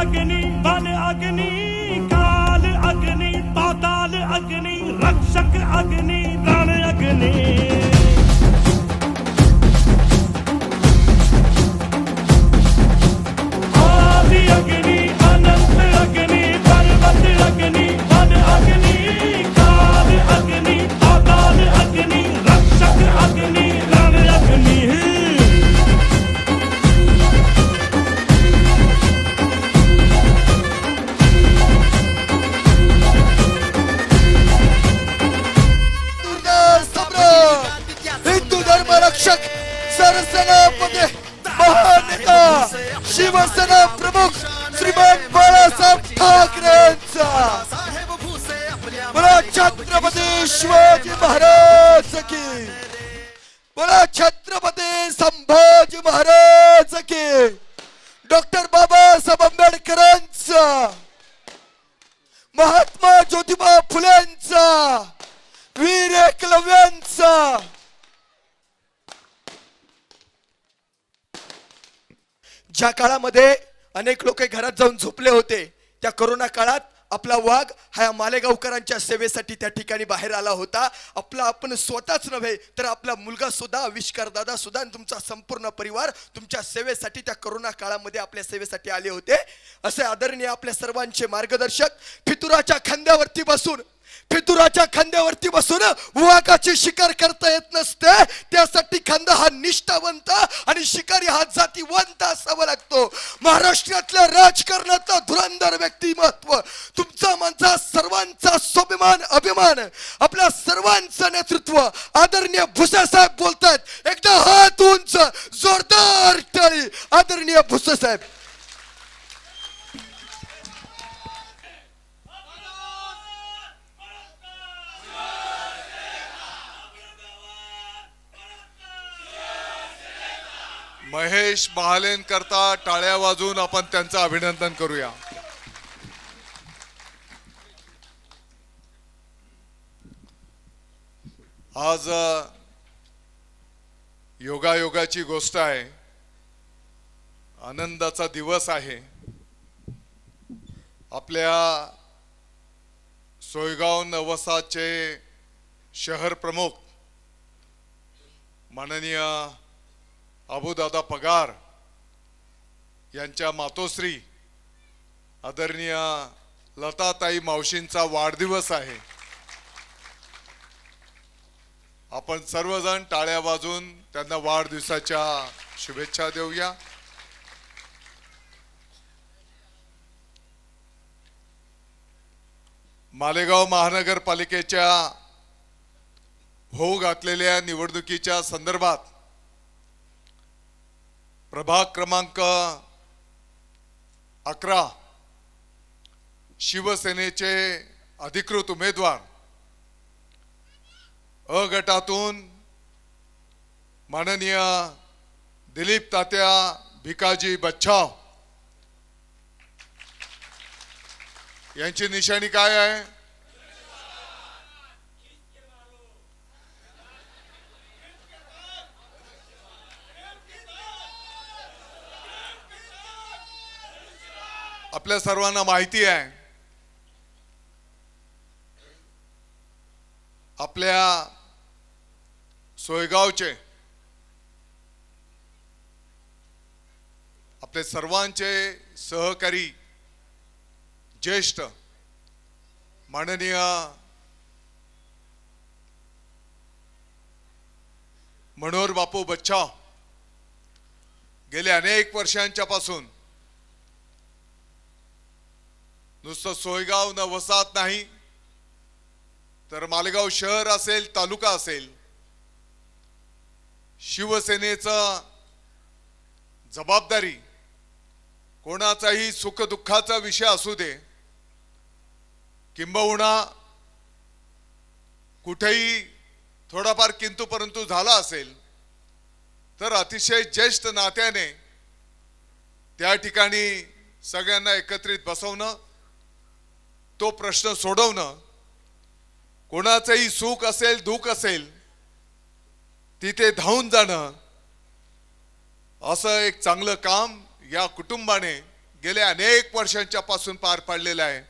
अग्नि वन अग्नि काल अग्नि पाताल अग्नि रक्षक अग्नि रण अग्नि आदि अग्नि अनंत अग्नि पर्वत अग्नि वन अग्नि काल अग्नि पाताल अग्नि रक्षक अग्नि रण अग्नि हिंदू धर्म रक्षक सरसेनापती महानेता शिवसेना प्रमुख श्रीमान बाळासाहेब ठाकरेंचा बोला छत्रपती शिवाजी महाराज की बोला छत्रपती संभाजी महाराज की डॉक्टर बाबासाहेब आंबेडकरांचा महात्मा ज्योतिबा फुलेंचा वीर एकलव्यांचा ज्या काळामध्ये अनेक लोक घरात जाऊन झोपले होते त्या कोरोना काळात आपला वाघ हा मालेगावकरांच्या सेवेसाठी त्या ठिकाणी बाहेर आला होता. आपला आपण स्वतःच नव्हे तर आपला मुलगा सुद्धा आविष्कार दादा सुद्धा आणि तुमचा संपूर्ण परिवार तुमच्या सेवेसाठी त्या कोरोना काळामध्ये आपल्या सेवेसाठी आले होते. असे आदरणीय आपल्या सर्वांचे मार्गदर्शक फितुराच्या खांद्यावरती बसून वाघाची शिकार करता येत नसते. त्यासाठी खांदा हा निष्ठावंत आणि शिकारी हा जातीवंत असावा लागतो. महाराष्ट्रातल्या राजकारणातला धुरंधर व्यक्तिमत्व तुमचा माझा सर्वांचा स्वाभिमान अभिमान आपल्या सर्वांचं नेतृत्व आदरणीय भुसेसाहेब बोलतात. एकदा हात उंच जोरदार टाळी आदरणीय भुसेसाहेब. महेश महालेन करता टाळ्या वाजवून आपण त्यांचं अभिनंदन करूया. आज योगायोगाची गोष्ट आहे. आनंदाचा दिवस आहे. आपल्या सोयगाव नवसाचे शहर प्रमुख माननीय अबुदादा पगार यांच्या मातोश्री आदरणीय लताताई मावशींचा वाढदिवस आहे. आपण सर्वजण टाळ्या वाजवून त्यांना वाढदिवसाच्या शुभेच्छा देऊया. मालेगाव महानगरपालिकेच्या होऊ घातलेल्या निवडणुकीच्या संदर्भात प्रभाग क्रमांक 11 शिवसेनेचे अधिकृत उमेदवार अ गटातून माननीय दिलीप तात्या भिकाजी बच्छाव यांची निशाणी काय आहे? आपल्या सर्वांना माहिती आहे आपल्या सोयगावचे आपले सर्वांचे सहकारी ज्येष्ठ माननीय मनोहर बापू बच्छाव गेल्या अनेक वर्षांच्या पासून नुसतं सोयगाव न वसाहत नाही तर मालेगाव शहर असेल तालुका असेल शिवसेनेचा जबाबदारी कोणाचाही सुख दुःखाचा विषय असू दे किंबहुना कुठेही थोडाफार किंतु परंतु झाला असेल तर अतिशय ज्येष्ठ नात्याने त्या ठिकाणी सगळ्यांना एकत्रित बसवणं तो प्रश्न सोडवणं कोणाचंही सुख असेल दुःख असेल तिथे धावून जाणं असं एक चांगलं काम या कुटुंबाने गेल्या अनेक वर्षांच्या पासून पार पाडलेला आहे.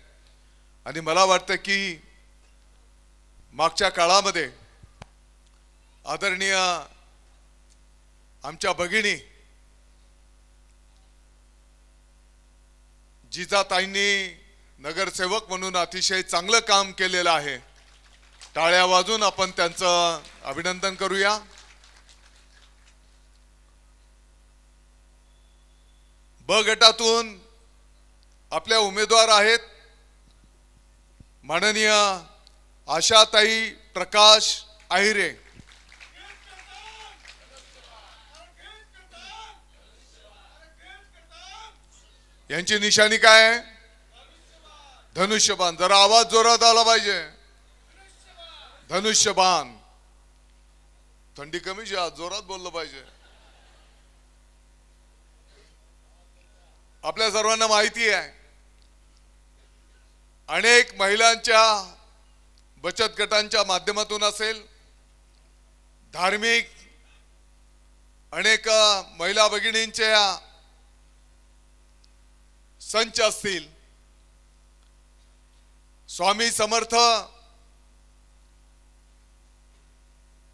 आणि मला वाटतं की मागच्या काळामध्ये आदरणीय आमच्या भगिनी जिजाताईंनी नगरसेवक म्हणून अतिशय चांगलं काम केलेलं आहे. टाळ्या वाजून आपण त्यांचं अभिनंदन करूया. ब गटातून आपल्या उमेदवार आहेत माननीय आशाताई प्रकाश आहिरे. यांची निशाणी काय आहे? धनुष्यबाण. जरा आवाज जोरात आला पाहिजे. धनुष्यबाण. थंडी कमीची आज जोरात बोललं पाहिजे. आपल्या सर्वांना माहिती आहे अनेक महिलांच्या बचत गटांच्या माध्यमातून असेल, धार्मिक अनेक महिला भगिनींच्या संच असतील, स्वामी समर्थ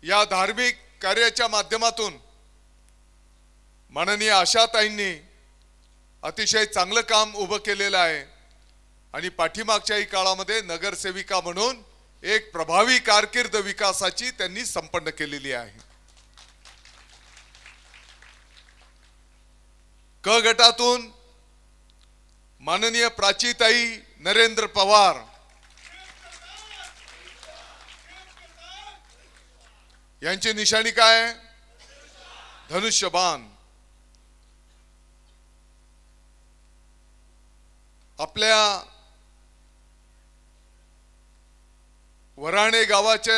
या धार्मिक कार्याच्या माध्यमातून माननीय आशाताईंनी अतिशय चांगलं काम उभं केलेलं आहे. आणि पाठीमागच्याही काळामध्ये नगरसेविका म्हणून एक प्रभावी कारकीर्द विकासाची त्यांनी संपन्न केलेली आहे. क गटातून माननीय प्राचीताई नरेंद्र पवार यांची निशाणी काय? धनुष्यबाण. आपल्या वराणे गावाचे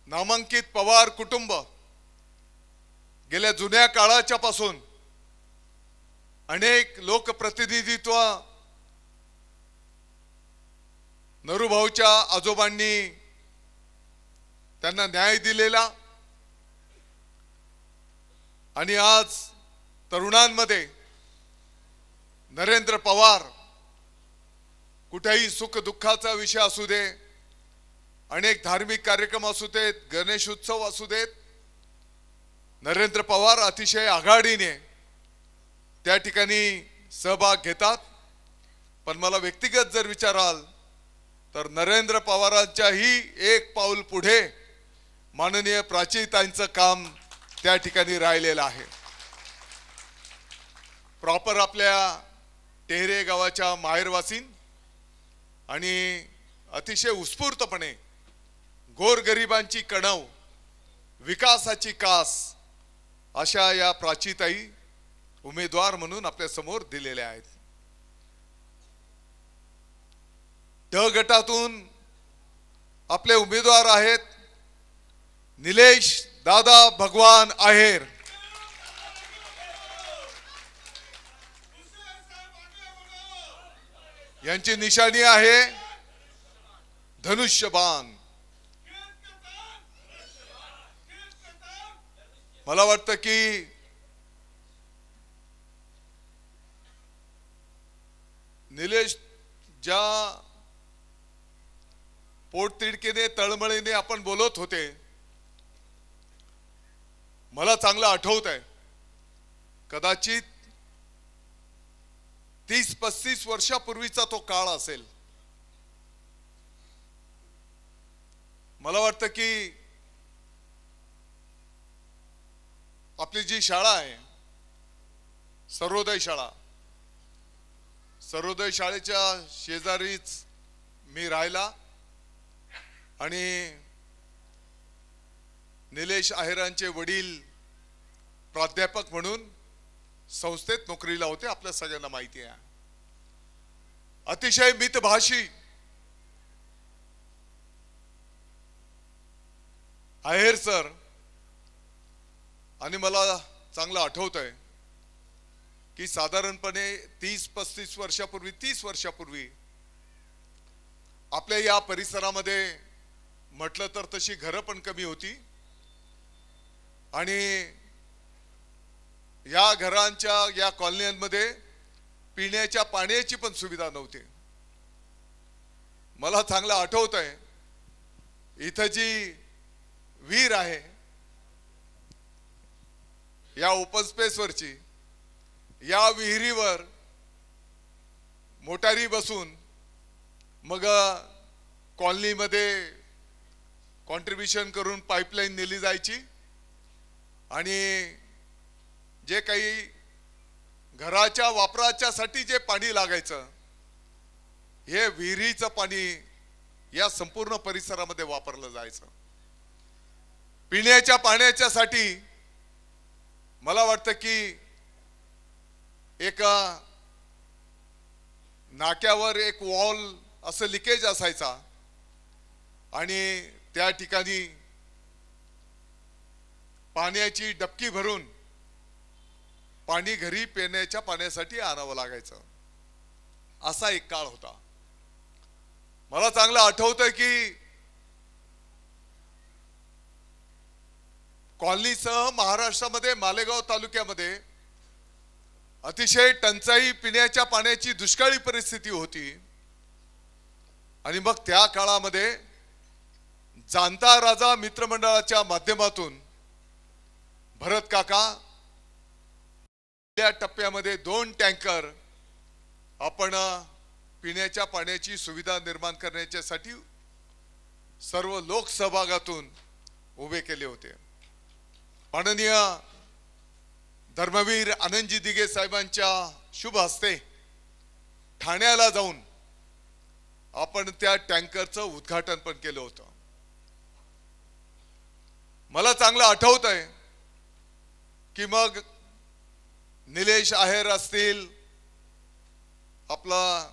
नामांकित पवार कुटुंब गेल्या जुन्या काळाच्या पासून अनेक लोकप्रतिनिधित्व नरूभाऊच्या आजोबांनी त्यांना न्याय दिलेला आणि आज तरुणांमध्ये नरेंद्र पवार कुठेही सुख दुःखाचा विषय असू दे, अनेक धार्मिक कार्यक्रम असू देत, गणेश उत्सव असू देत, नरेंद्र पवार अतिशय आघाडीने त्या ठिकाणी सहभाग घेतात. पण मला व्यक्तिगत जर विचाराल तर नरेंद्र पवारांच्याही एक पाऊल पुढे माननीय प्राचीताईंचं काम त्या ठिकाणी राहिलेलं आहे. प्रॉपर आपल्या टेहरे गावाच्या माहेरवासीन आणि अतिशय उत्स्फूर्तपणे गोरगरिबांची कणव, विकासाची कास अशा या प्राचीताई उमेदवार म्हणून आपल्या समोर दिलेल्या आहेत. ड गटातून आपले उमेदवार आहेत निलेश दादा भगवान आहेर. यांची निशाणी आहे धनुष्यबाण. मला वाटतं की निलेश ज्या पोटतिडकीने तळमळीने आपण बोलत होते, मला चांगलं आठवत आहे. कदाचित 30-35 वर्षापूर्वीचा तो काळ असेल. मला वाटतं की आपली जी शाळा आहे सर्वोदय शाळा, सर्वोदय शाळेच्या शेजारीच मी राहिला आणि निलेश आहेरांचे वडील प्राध्यापक म्हणून संस्थेत नोकरीला होते. आपल्या सगळ्यांना माहिती आहे. अतिशय मितभाषी आहेर सर. आणि मला चांगलं आठवत आहे की साधारणपणे 30-35 वर्षापूर्वी, 30 वर्षापूर्वी आपल्या या परिसरामध्ये म्हटलं तर तशी घरं पण कमी होती आणि या घरांच्या या कॉलन्यांमध्ये पिण्याच्या पाण्याची पण सुविधा नव्हती. मला चांगलं आठवत आहे, इथं जी विहीर आहे या ओपन स्पेस वरची, या विहिरीवर मोटारी बसून मग कॉलनीमध्ये कॉन्ट्रीब्युशन करून पाईपलाईन नेली जायची आणि जे काही घराच्या वापराच्यासाठी जे पाणी लागायचं हे विहिरीचं पाणी या संपूर्ण परिसरामध्ये वापरलं जायचं. पिण्याच्या पाण्याच्यासाठी मला वाटतं की एक नाक्यावर एक वॉल असं लिकेज असायचा आणि त्या ठिकाणी पाण्याची डबकी भरून पाणी घरी पिण्याच्या पाण्यासाठी आणावं लागायचं. असा एक काळ होता. मला चांगलं आठवतंय की कॉलनीसह महाराष्ट्रामध्ये मालेगाव तालुक्यामध्ये अतिशय टंचाई पिण्याच्या पाण्याची दुष्काळी परिस्थिती होती आणि मग त्या काळामध्ये जाणता राजा मित्रमंडळाच्या माध्यमातून भरत काका या टप्प्यामध्ये 2 टँकर आपण पिण्याच्या पाण्याची सुविधा निर्माण करण्यासाठी सर्व लोकसहभागातून उभे केले होते. माननीय धर्मवीर आनंदजी दिघे साहेबांच्या शुभ हस्ते ठाण्याला जाऊन आपण त्या टँकरचं उद्घाटन पण केलं होतं. मला चांगलं आठवत आहे की मग निलेश आहेर असतील, आपला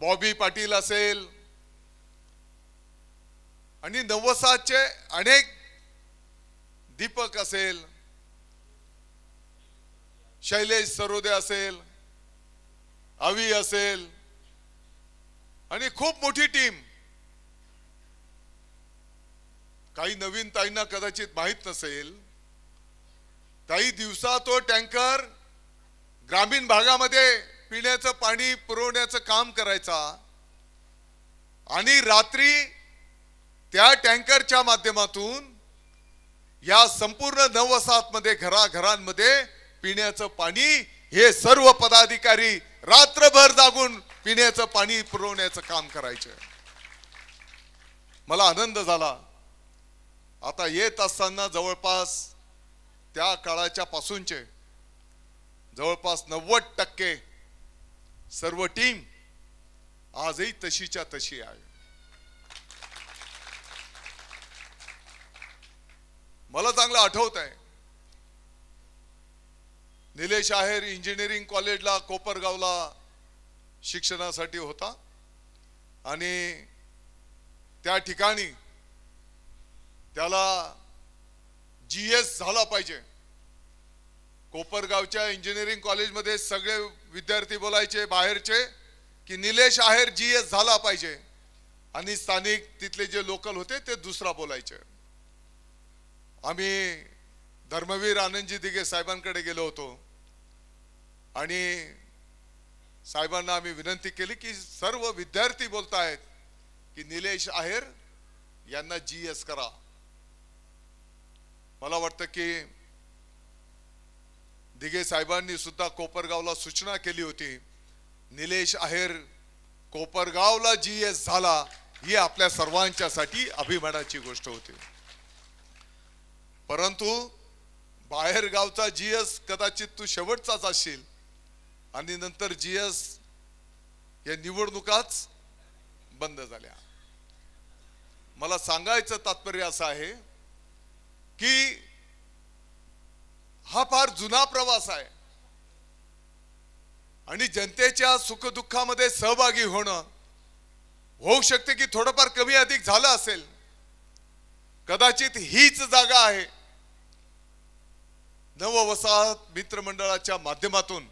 बॉबी पाटील असेल आणि 90चे अनेक दीपक असेल, शैलेश सरोदे असेल, अवी असेल आणि खूप मोठी टीम. काही नवीन ताईंना कदाचित माहित नसेल, काही दिवसा तो टँकर ग्रामीण भागामध्ये पिण्याचं पाणी पुरवण्याचं काम करायचा आणि रात्री त्या टँकरच्या माध्यमातून या संपूर्ण 9 मध्ये घराघरांमध्ये पिण्याचं पाणी हे सर्व पदाधिकारी रात्रभर जागून पिण्याचं पाणी पुरवण्याचं काम करायचे. मला आनंद झाला. आता येत असताना जवळपास त्या काळाच्या पासूनचे जवळपास 90% सर्व टीम आजही तशीच्या तशी आहे. मला चांगलं आठवत आहे, निलेश आहेर इंजिनिअरिंग कॉलेजला कोपरगावला शिक्षणासाठी होता आणि त्या ठिकाणी त्याला GS झाला पाहिजे. कोपरगावच्या इंजिनिअरिंग कॉलेजमध्ये सगळे विद्यार्थी बोलायचे बाहेरचे की निलेश आहेर GS झाला पाहिजे आणि स्थानिक तिथले जे लोकल होते ते दुसरा बोलायचे. आम्ही धर्मवीर आनंदजी दिघे साहेबांकडे गेलो होतो आणि साहेबांना आम्ही विनंती केली की सर्व विद्यार्थी बोलतायत की निलेश आहेर यांना GS करा. मला वाटतं की दिघे साहेबांनी सुद्धा कोपरगावला सूचना केली होती, निलेश आहेर कोपरगावला GS झाला ही आपल्या सर्वांच्यासाठी अभिमानाची गोष्ट होती. परंतु बाहेर गावचा GS कदाचित तू शेवटचाच असशील आणि नंतर GS या निवडणुकाच बंद झाल्या. मला सांगायचं तात्पर्य असं आहे की हा फार जुना प्रवास आहे आणि जनतेच्या सुखदुःखामध्ये सहभागी होणं होऊ शकते की थोडंफार कमी अधिक झालं असेल. कदाचित हीच जागा आहे नववसाहत मित्रमंडळाच्या माध्यमातून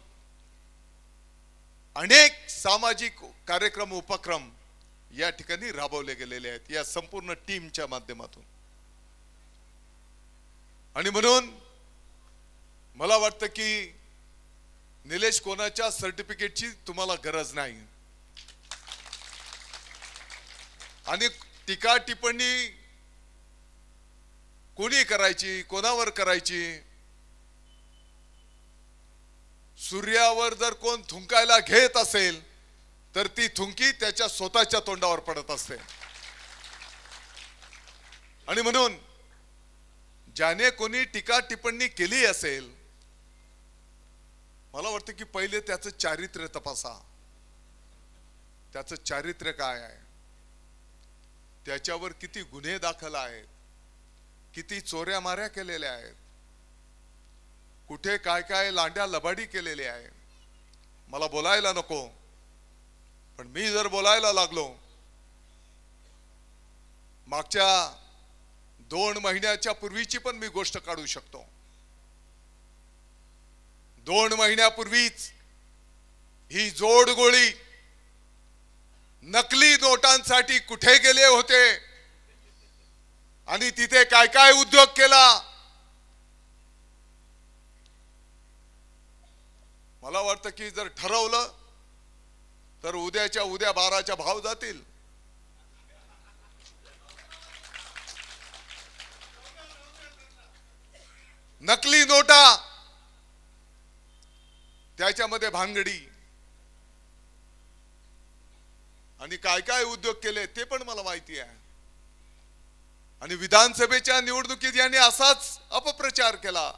अनेक सामाजिक कार्यक्रम उपक्रम या ठिकाणी राबवले गेलेले आहेत या संपूर्ण टीमच्या माध्यमातून. आणि म्हणून मला वाटतं की निलेश कोणाच्या सर्टिफिकेटची तुम्हाला गरज नाही. आणि टीका टिप्पणी कोणी करायची, कोणावर करायची? सूर्यावर जर कोण थुंकायला घेत असेल तर ती थुंकी त्याच्या स्वतःच्या तोंडावर पडत असते. आणि म्हणून ज्याने कोणी टीका टिप्पणी केली असेल, मला वाटतं की पहिले त्याचं चारित्र्य तपासा. त्याचं चारित्र्य काय आहे, त्याच्यावर किती गुन्हे दाखल आहेत, किती चोऱ्या माऱ्या केलेल्या आहेत, कुठे काय काय लांड्या लबाडी केलेली आहे. मला बोलायला नको, पण मी जर बोलायला लागलो, मागच्या 2 महिन्याच्या पूर्वीची पण मी गोष्ट काढू शकतो. 2 महिन्यापूर्वीच ही जोडगोळी नकली नोटांसाठी कुठे गेले होते आणि तिथे काय काय उद्योग केला. मला वाटतं की जर ठरवलं तर उद्याच्या उद्या 12च्या भाव जातील. नकली नोटा, त्याच्यामध्ये भांगडी आणि काय काय उद्योग केले ते पण मला माहिती आहे. आणि विधानसभेच्या निवडणुकीत यांनी असाच अपप्रचार केला.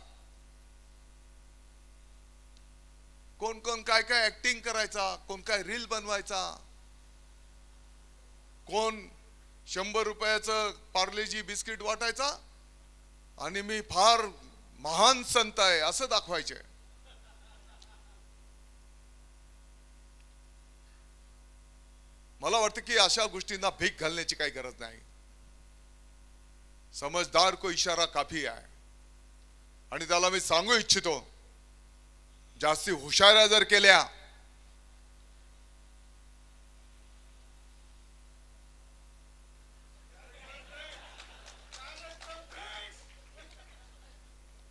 कोण कोण काय काय ऍक्टिंग करायचा, कोण काय रील बनवायचा, कोण 100 रुपयाचं पार्लेजी बिस्किट वाटायचा आणि मी फार महान संत आहे असं दाखवायचे. मला वाटतं की अशा गोष्टींना भीक घालण्याची काही गरज नाही. समझदार को इशारा काफी आहे. आणि त्याला मी सांगू इच्छितो, जास्ती हुशाऱ्या जर केल्या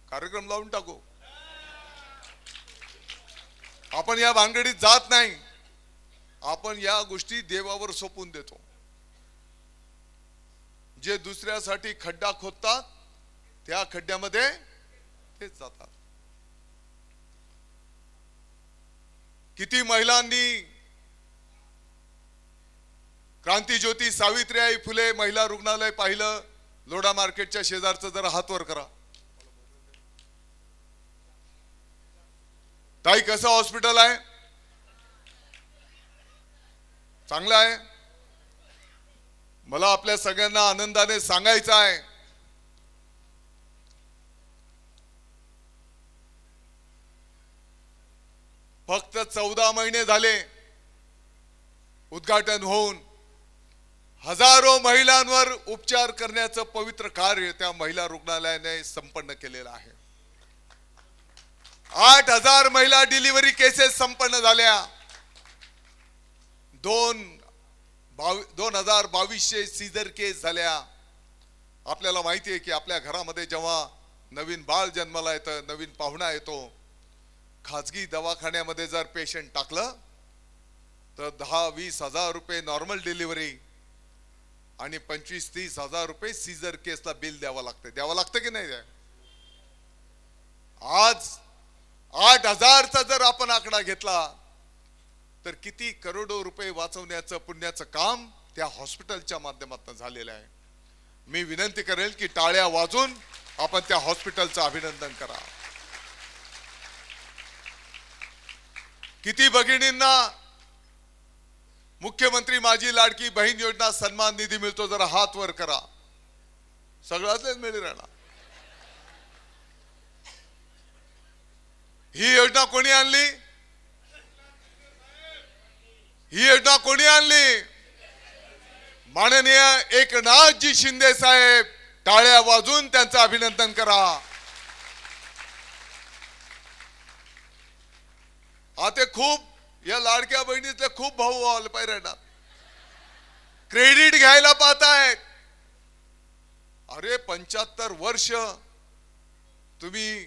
कार्यक्रम लावून टाकू. आपण या भानगडीत जात नाही. आपण या गोष्टी देवावर सोपून देतो. जे दुसऱ्यासाठी खड्डा खोदतात त्या खड्ड्यामध्ये तेच जातात. किती महिलांनी क्रांतीज्योती सावित्रीबाई फुले महिला रुग्णालय पाहिलं. लोढा मार्केटच्या शेजारचं जरा हात वर करा. ताई कसं हॉस्पिटल आहे? चांगलं आहे. मला आपल्या सगळ्यांना आनंदाने सांगायचं आहे, फक्त 14 महिने झाले उद्घाटन होऊन हजारो महिलांवर उपचार करण्याचं पवित्र कार्य त्या महिला रुग्णालयाने संपन्न केलेलं आहे. 8,000 महिला डिलिव्हरी केसेस संपन्न झाल्या. 2,222 सीझर केस झाल्या. आपल्याला माहिती आहे की आपल्या घरामध्ये जेव्हा नवीन बाळ जन्माला येतं, नवीन पाहुणा येतो, खाजगी दवाखान्यामध्ये जर पेशंट टाकलं तर 10-20 हजार रुपये नॉर्मल डिलिव्हरी आणि 25-30 हजार रुपये सीझर केसला बिल द्यावं लागतं की नाही? आज 8,000चा जर आपण आकडा घेतला तर किती करोडो रुपये वाचवण्याचं पुण्याचं काम त्या हॉस्पिटलच्या माध्यमातून झालेलं आहे. मी विनंती करेल की टाळ्या वाजून आपण त्या हॉस्पिटलचं अभिनंदन करा. किती भगिनींना मुख्यमंत्री माझी लाडकी बहीण योजना सन्मान निधी मिळतो, जरा हात वर करा. सगळ्याच मिळेल राहणार. ही योजना कोणी आणली? ही योजना कोणी आणली? माननीय एकनाथजी शिंदे साहेब. टाळ्या वाजून त्यांचं अभिनंदन करा. आता खूप या लाडक्या बहिणीतले खूप भाऊ आले पाहिजे, क्रेडिट घ्यायला पाहतायत. अरे 75 वर्ष तुम्ही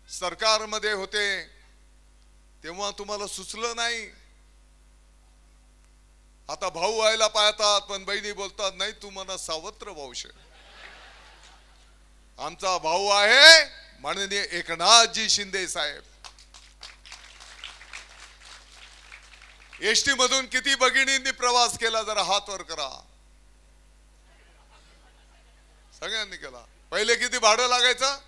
सरकारमध्ये होते, तेव्हा तुम्हाला सुचलं नाही. आता भाऊ व्हायला पाहतात पण बहिणी बोलतात नाही तू मला सावत्र वंश. आमचा भाऊ आहे माननीय एकनाथजी शिंदे साहेब. एसटी मधून किती भगिनींनी प्रवास केला जरा हात वर करा. सगळ्यांनी केला. पहिले किती भाडं लागायचं?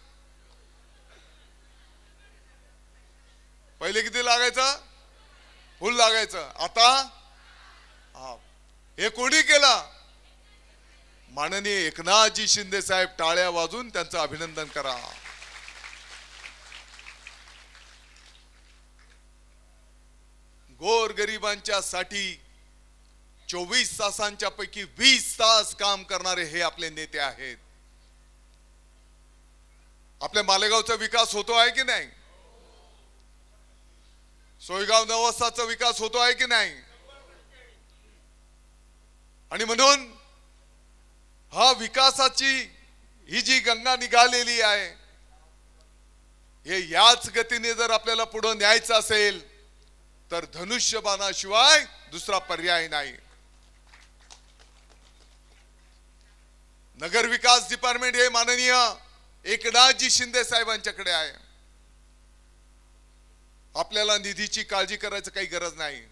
पहिले किती लागायचं? फुल लागायचं. आता हे कोणी केलं? माननीय एकनाथजी शिंदे साहेब. टाळ्या वाजून त्यांचं अभिनंदन करा. गोरगरिबांच्या साठी 24 तासांच्या पैकी 20 तास काम करणारे हे आपले नेते आहेत. आपल्या मालेगावचा विकास होतो आहे की नाही? सोयगाव नवसाचा विकास होतो आहे की नाही? आणि म्हणून हा विकासाची ही जी गंगा निघालेली आहे हे याच गतीने जर आपल्याला पुढे न्यायचं असेल तर धनुष्यबाणाशिवाय दुसरा पर्याय नाही. नगर विकास डिपार्टमेंट हे माननीय एकनाथजी शिंदे साहेबांच्याकडे आहे. आपल्याला निधीची काळजी करायची काही गरज नाही.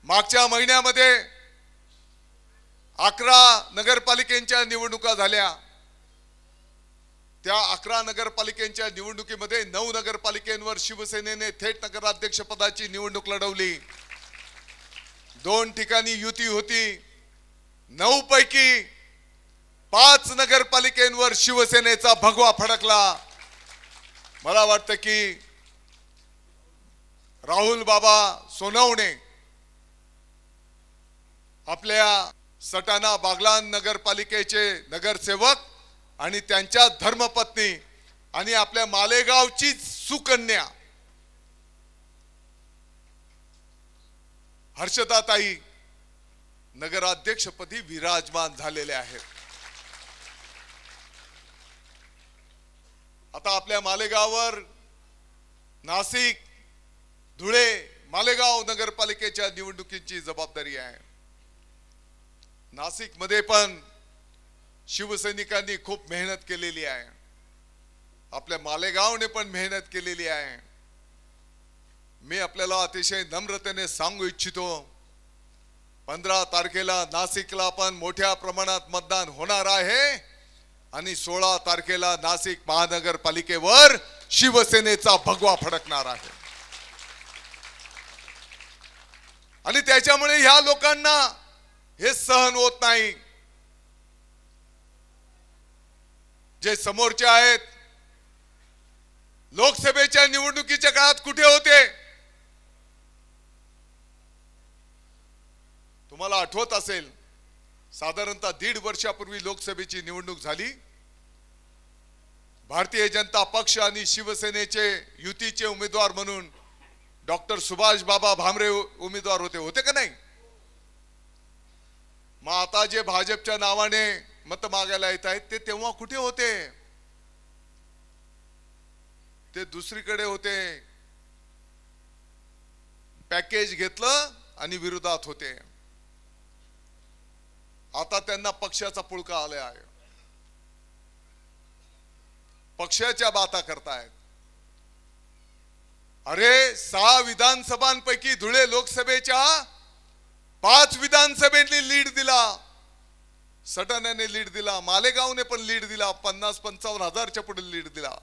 मागच्या महिन्यामध्ये 11 नगरपालिकेच्या निवडणुका झाल्या. त्या 11 नगरपालिकेच्या निवडणुकीमध्ये 9 नगरपालिकेवर शिवसेनेने थेट नगराध्यक्ष पदाची निवडणूक लढवली. 2 ठिकाणी युती होती. 9 पैकी 5 नगरपालिकेवर शिवसेनेचा भगवा फडकला. मला वाटतं की राहुल बाबा सोनवणे आपल्या सटाणा बागलान नगरपालिकेचे नगरसेवक आणि त्यांच्या धर्मपत्नी आणि आपल्या मालेगावची सुकन्या हर्षदाताई नगराध्यक्षपदी विराजमान झालेले आहेत. आता आपल्या मालेगाववर नाशिक, धुळे, मालेगाव नगरपालिकेच्या निवडणुकीची जबाबदारी आहे. नाशिक मध्ये पण शिवसैनिकांनी खूप मेहनत केलेली आहे. आपल्या मालेगावने पण मेहनत केलेली आहे. मी आपल्याला अतिशय नम्रतेने सांगू इच्छितो 15 तारखेला नाशिकला पण मोठ्या प्रमाणात मतदान होणार आहे आणि 16 तारखेला नाशिक महानगरपालिकेवर शिवसेनेचा भगवा फडकणार आहे. आणि त्याच्यामुळे ह्या लोकांना हे सहन होत नाही. जे समोरचे आहेत लोकसभेच्या निवडणुकीच्या काळात कुठे होते? तुम्हाला आठवत असेल साधारणतः 1.5 वर्षापूर्वी लोकसभेची निवडणूक झाली. भारतीय जनता पक्ष आणि शिवसेनेचे युतीचे उमेदवार म्हणून डॉक्टर सुभाष बाबा भामरे उमेदवार होते का नाही? मग आता जे भाजपच्या नावाने मत मागायला येत आहेत ते तेव्हा कुठे होते? ते दुसरीकडे होते. पॅकेज घेतलं आणि विरोधात होते. आता त्यांना पक्षाचा पुळका आला आहे. पक्षाच्या बाता करतायत. अरे 6 विधानसभांपैकी धुळे लोकसभेच्या 5 विधानसभेने लीड दिला. सटाण्याने लीड दिला. मालेगावने पण लीड दिला. 50-55 हजारच्या पुढे लीड दिला.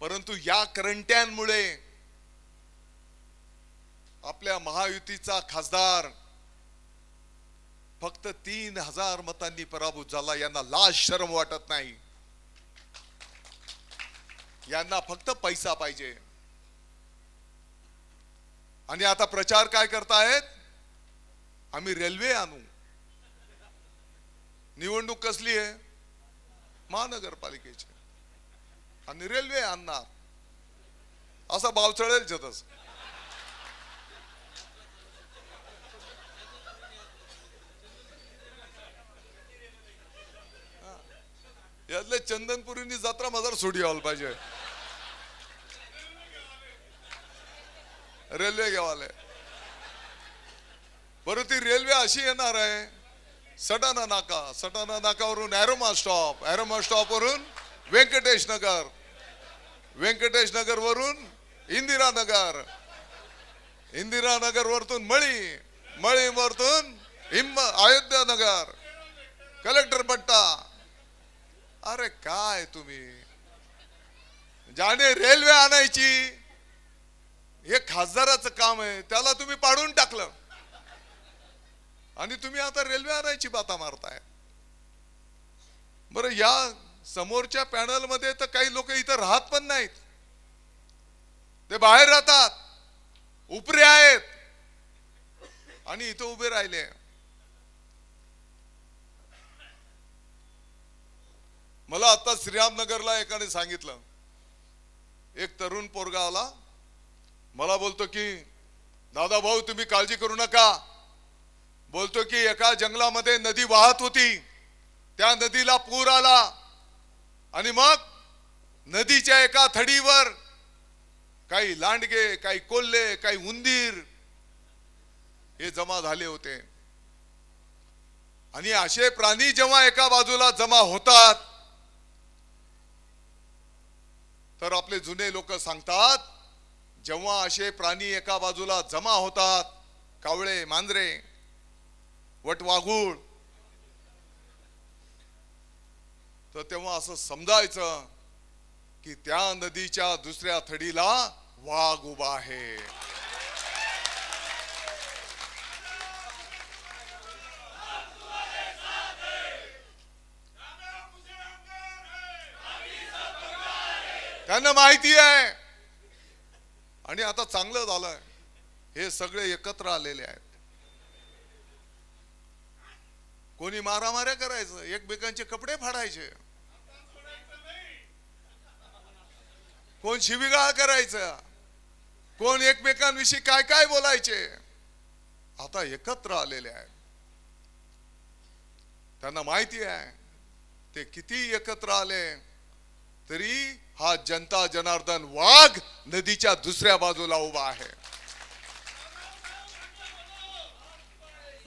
परंतु या करंट्यांमुळे आपल्या महायुतीचा खासदार फक्त 3000 मतांनी पराभूत झाला. यांना लाज शरम वाटत नाही. यांना फक्त पैसा पाहिजे. आणि आता प्रचार काय करतायत? आम्ही रेल्वे आणू. निवडणूक कसली आहे? महानगरपालिकेची. आणि रेल्वे आणणार असा भाव चढेल जतच. यातले चंदनपुरींनी जत्रा मजार सोडी व्हायला पाहिजे. रेल्वे घेवाले. बरं ती रेल्वे अशी येणार आहे, सटाणा नाका, Satana नाकावरून aroma stop, aroma stop वरून व्यंकटेश नगर, व्यंकटेश नगर वरून इंदिरानगर, इंदिरानगर वरतून मळी, मळी वरतून अयोध्या नगर, कलेक्टर पट्टा. अरे काय तुम्ही, ज्याने रेल्वे आणायची हे खासदाराचं काम आहे, त्याला तुम्ही पाडून टाकलं आणि तुम्ही आता रेल्वे आणायची बाता मारताय. बरं या समोरच्या पॅनल मध्ये तर काही लोक इथं राहत पण नाहीत, ते बाहेर राहतात, उपरे आहेत आणि इथं उभे राहिले. मला आता श्रीरामनगरला एकाने सांगितलं, एक तरुण पोरगा आला, मला बोलतो की दादा भाऊ तुम्ही काळजी करू नका, बोलतो की एका जंगलामध्ये नदी वाहत होती, त्या नदीला पूर आला आणि मग नदीच्या एका थडीवर काही लांडगे, काही कोल्हे, काही उंदीर हे जमा झाले होते. आणि असे प्राणी जेव्हा एका बाजूला जमा होतात तर आपले जुने लोक सांगतात, जेव्हा असे प्राणी एका बाजूला जमा होतात, कावळे, मांजरे, वटवाघूळ, तर तेव्हा असं समजायचं की त्या नदीच्या दुसऱ्या थडीला वाघ उभा आहे. त्यांना माहिती आहे. आणि आता चांगलं झालंय, हे सगळे एकत्र आलेले आहेत. कोणी मारामाऱ्या करायचं, एकमेकांचे कपडे फाडायचे, कोण शिवीगाळ करायचं, कोण एकमेकांविषयी काय काय बोलायचे, आता एकत्र आलेले आहेत. त्यांना माहिती आहे ते किती एकत्र आले तरी हा जनता जनार्दन वाघ नदीच्या दुसऱ्या बाजूला उभा आहे.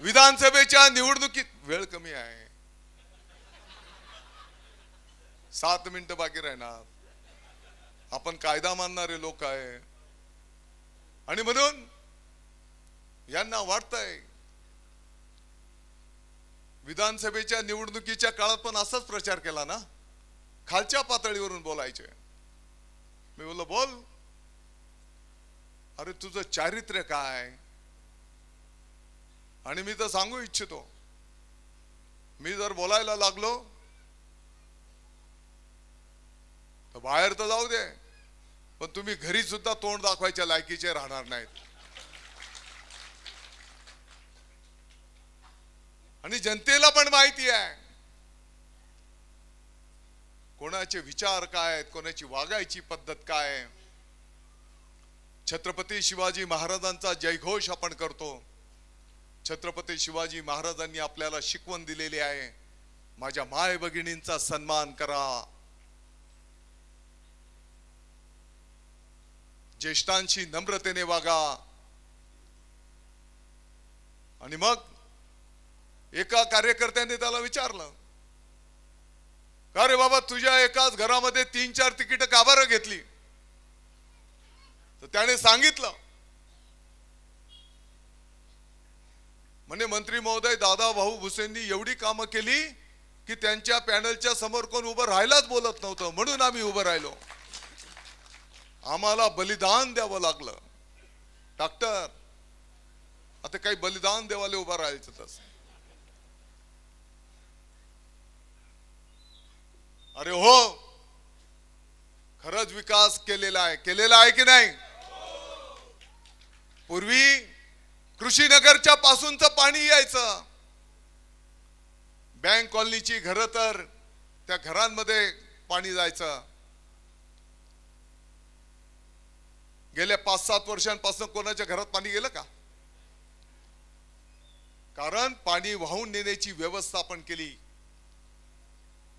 विधानसभेच्या निवडणुकीत वेळ कमी आहे, 7 मिनिटं बाकी राहणार. आपण कायदा मानणारे लोक आहे आणि म्हणून यांना वाटतंय विधानसभेच्या निवडणुकीच्या काळात पण असाच प्रचार केला ना, खालच्या पातळीवरून बोलायचे. मी बोललो बोल, अरे तुझं चारित्र्य काय. आणि मी तर सांगू इच्छितो, मी जर बोलायला लागलो तर बाहेर तर जाऊ दे, पण तुम्ही घरी सुद्धा तोंड दाखवायच्या लायकीचे राहणार नाहीत. आणि जनतेला पण माहिती आहे कोणाचे विचार काय आहेत, कोणाची वागायची पद्धत काय आहे. छत्रपती शिवाजी महाराजांचा जयघोष आपण करतो. छत्रपती शिवाजी महाराजांनी आपल्याला शिकवण दिलेली आहे, माझ्या माय भगिनींचा सन्मान करा, ज्येष्ठांशी नम्रतेने वागा. आणि मग एका कार्यकर्त्याने त्याला विचारलं, का रे बाबा तुझ्या एकाच घरामध्ये 3-4 तिकीट का बरं घेतली. तर त्याने सांगितलं, म्हणे मंत्री महोदय दादा भाऊ भुसेंनी एवढी कामं केली की त्यांच्या पॅनलच्या समोर कोण उभं राहायलाच बोलत नव्हतं, म्हणून आम्ही उभं राहिलो, आम्हाला बलिदान द्यावं लागलं. डॉक्टर आता काही बलिदान देवाले उभं राहायचं तसं. अरे हो, खरंच विकास केलेला आहे की नाही. पूर्वी कृषीनगरच्या पासूनच पाणी यायचं, बँक कॉलनीची घरं तर त्या घरांमध्ये पाणी जायचं. गेल्या 5-7 वर्षांपासून कोणाच्या घरात पाणी गेलं का. कारण पाणी वाहून नेण्याची व्यवस्था आपण केली.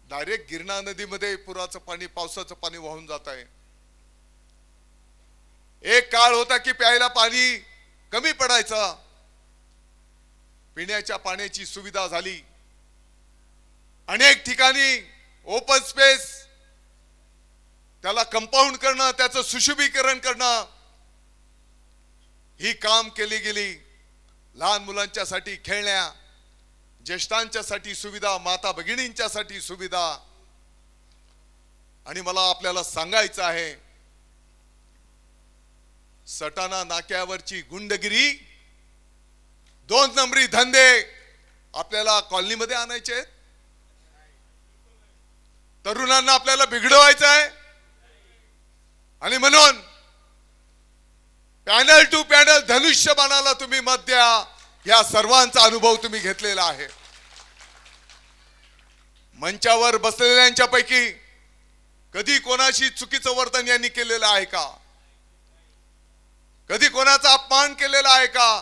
डायरेक्ट गिरणा नदीमध्ये पुराचं पाणी, पावसाचं पाणी वाहून जात आहे. एक काळ होता की प्यायला पाणी कमी पडायचं, पिण्याच्या पाण्याची सुविधा झाली, अनेक ठिकाणी ओपन स्पेस, त्याला कंपाऊंड करणं, त्याचं सुशोभीकरण करणं, ही काम केली गेली. लहान मुलांच्यासाठी खेळण्या, ज्येष्ठांच्यासाठी सुविधा, माता भगिनींच्यासाठी सुविधा. आणि मला आपल्याला सांगायचं आहे, सटाणा नाक्यावरची गुंडगिरी, 2 नंबरी धंदे आपल्याला कॉलनीमध्ये आणायचे आहेत. तरुणांना आपल्याला बिघडवायचं आहे. आणि म्हणून पॅनल टू पॅनल धनुष्यबाणाला तुम्ही मत द्या. या सर्वांचा अनुभव तुम्ही घेतलेला आहे. मंचावर बसलेल्यांच्या पैकी कधी कोणाशी चुकीचं वर्तन यांनी केलेलं आहे का? कधी कोणाचा अपमान केलेला आहे का?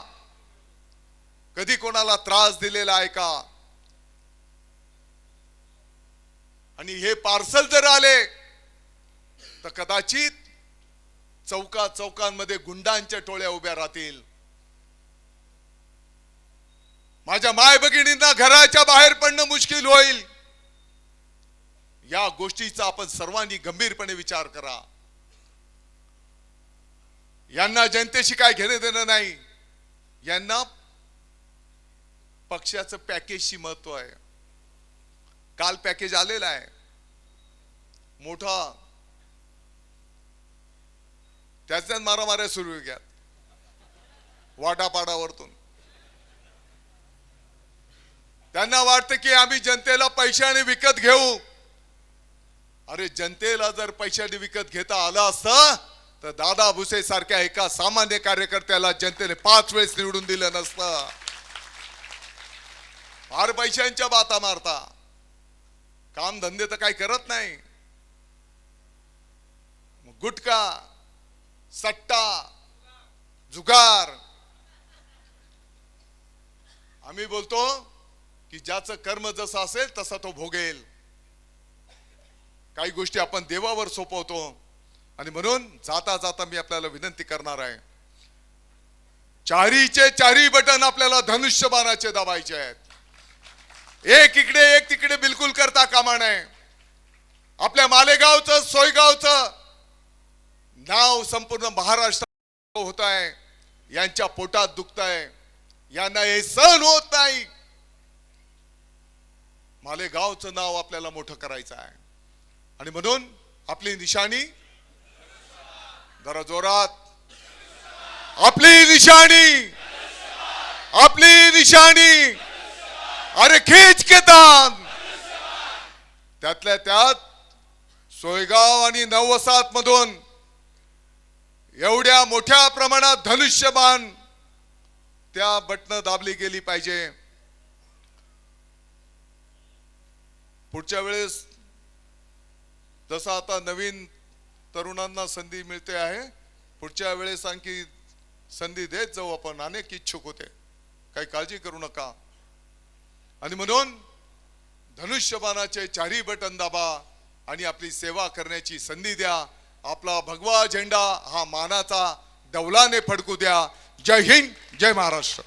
कधी कोणाला त्रास दिलेला आहे का? आणि हे पार्सल जर आले तर कदाचित चौकांमध्ये गुंडांच्या टोळ्या उभ्या राहतील. माझ्या माय भगिनींना घराच्या बाहेर पडणं मुश्किल होईल. या गोष्टीचा आपण सर्वांनी गंभीरपणे विचार करा. यांना जनतेशी काय घेणं देणं नाही. यांना पक्षाचं पॅकेजशी महत्व आहे. काल पॅकेज आलेला आहे मोठा, त्याच्यात मारामाऱ्या सुरू घ्या वाटापाडावरतून. त्यांना वाटतं की आम्ही जनतेला पैशाने विकत घेऊ. अरे जनतेला जर पैशाने विकत घेता आलं असतं तर दादा भुसे सारख्या एका सामान्य कार्यकर्त्याला जनतेने 5 वेळेस निवडून दिलं नसतं. फार पैशांच्या बाता मारता, काम धंदे तर काही करत नाही. गुटखा, सट्टा, जुगार. आम्ही बोलतो की ज्याचं कर्म जसं असेल तसा तो भोगेल. काही गोष्टी आपण देवावर सोपवतो. आणि म्हणून जाता जाता मी आपल्याला विनंती करणार आहे, चारीचे चारी बटन आपल्याला धनुष्यबाणाचे दाबायचे आहेत. एक इकडे एक तिकडे बिलकुल करता कामा नये. आपल्या मालेगावचं, सोयगावचं नाव संपूर्ण महाराष्ट्रात होत आहे. यांच्या पोटात दुखत आहे. यांना हे सहन होत नाही. मालेगावचं नाव आपल्याला मोठं करायचं आहे. आणि म्हणून आपली निशाणी, जरा जोरात, आपली निशाणी, आपली निशाणी, अरे खींच के तान. त्यातल्या त्यात सोयगाव आणि नववसात मधून एवढ्या मोठ्या प्रमाणात धनुष्यबाण त्या बटन दाबली गेली पाहिजे. पुढच्या वेळेस जसं आता नवीन तरुणांना संधी मिळते आहे, पुढच्या वेळेस आणखी संधी देत जाऊ आपण. अनेक इच्छुक होते, काही काळजी करू नका. आणि म्हणून धनुष्यबाणाचे चारी बटन दाबा आणि आपली सेवा करण्याची संधी द्या. आपला भगवा झेंडा हा मानाचा डौलाने फडकू द्या. जय हिंद, जय महाराष्ट्र.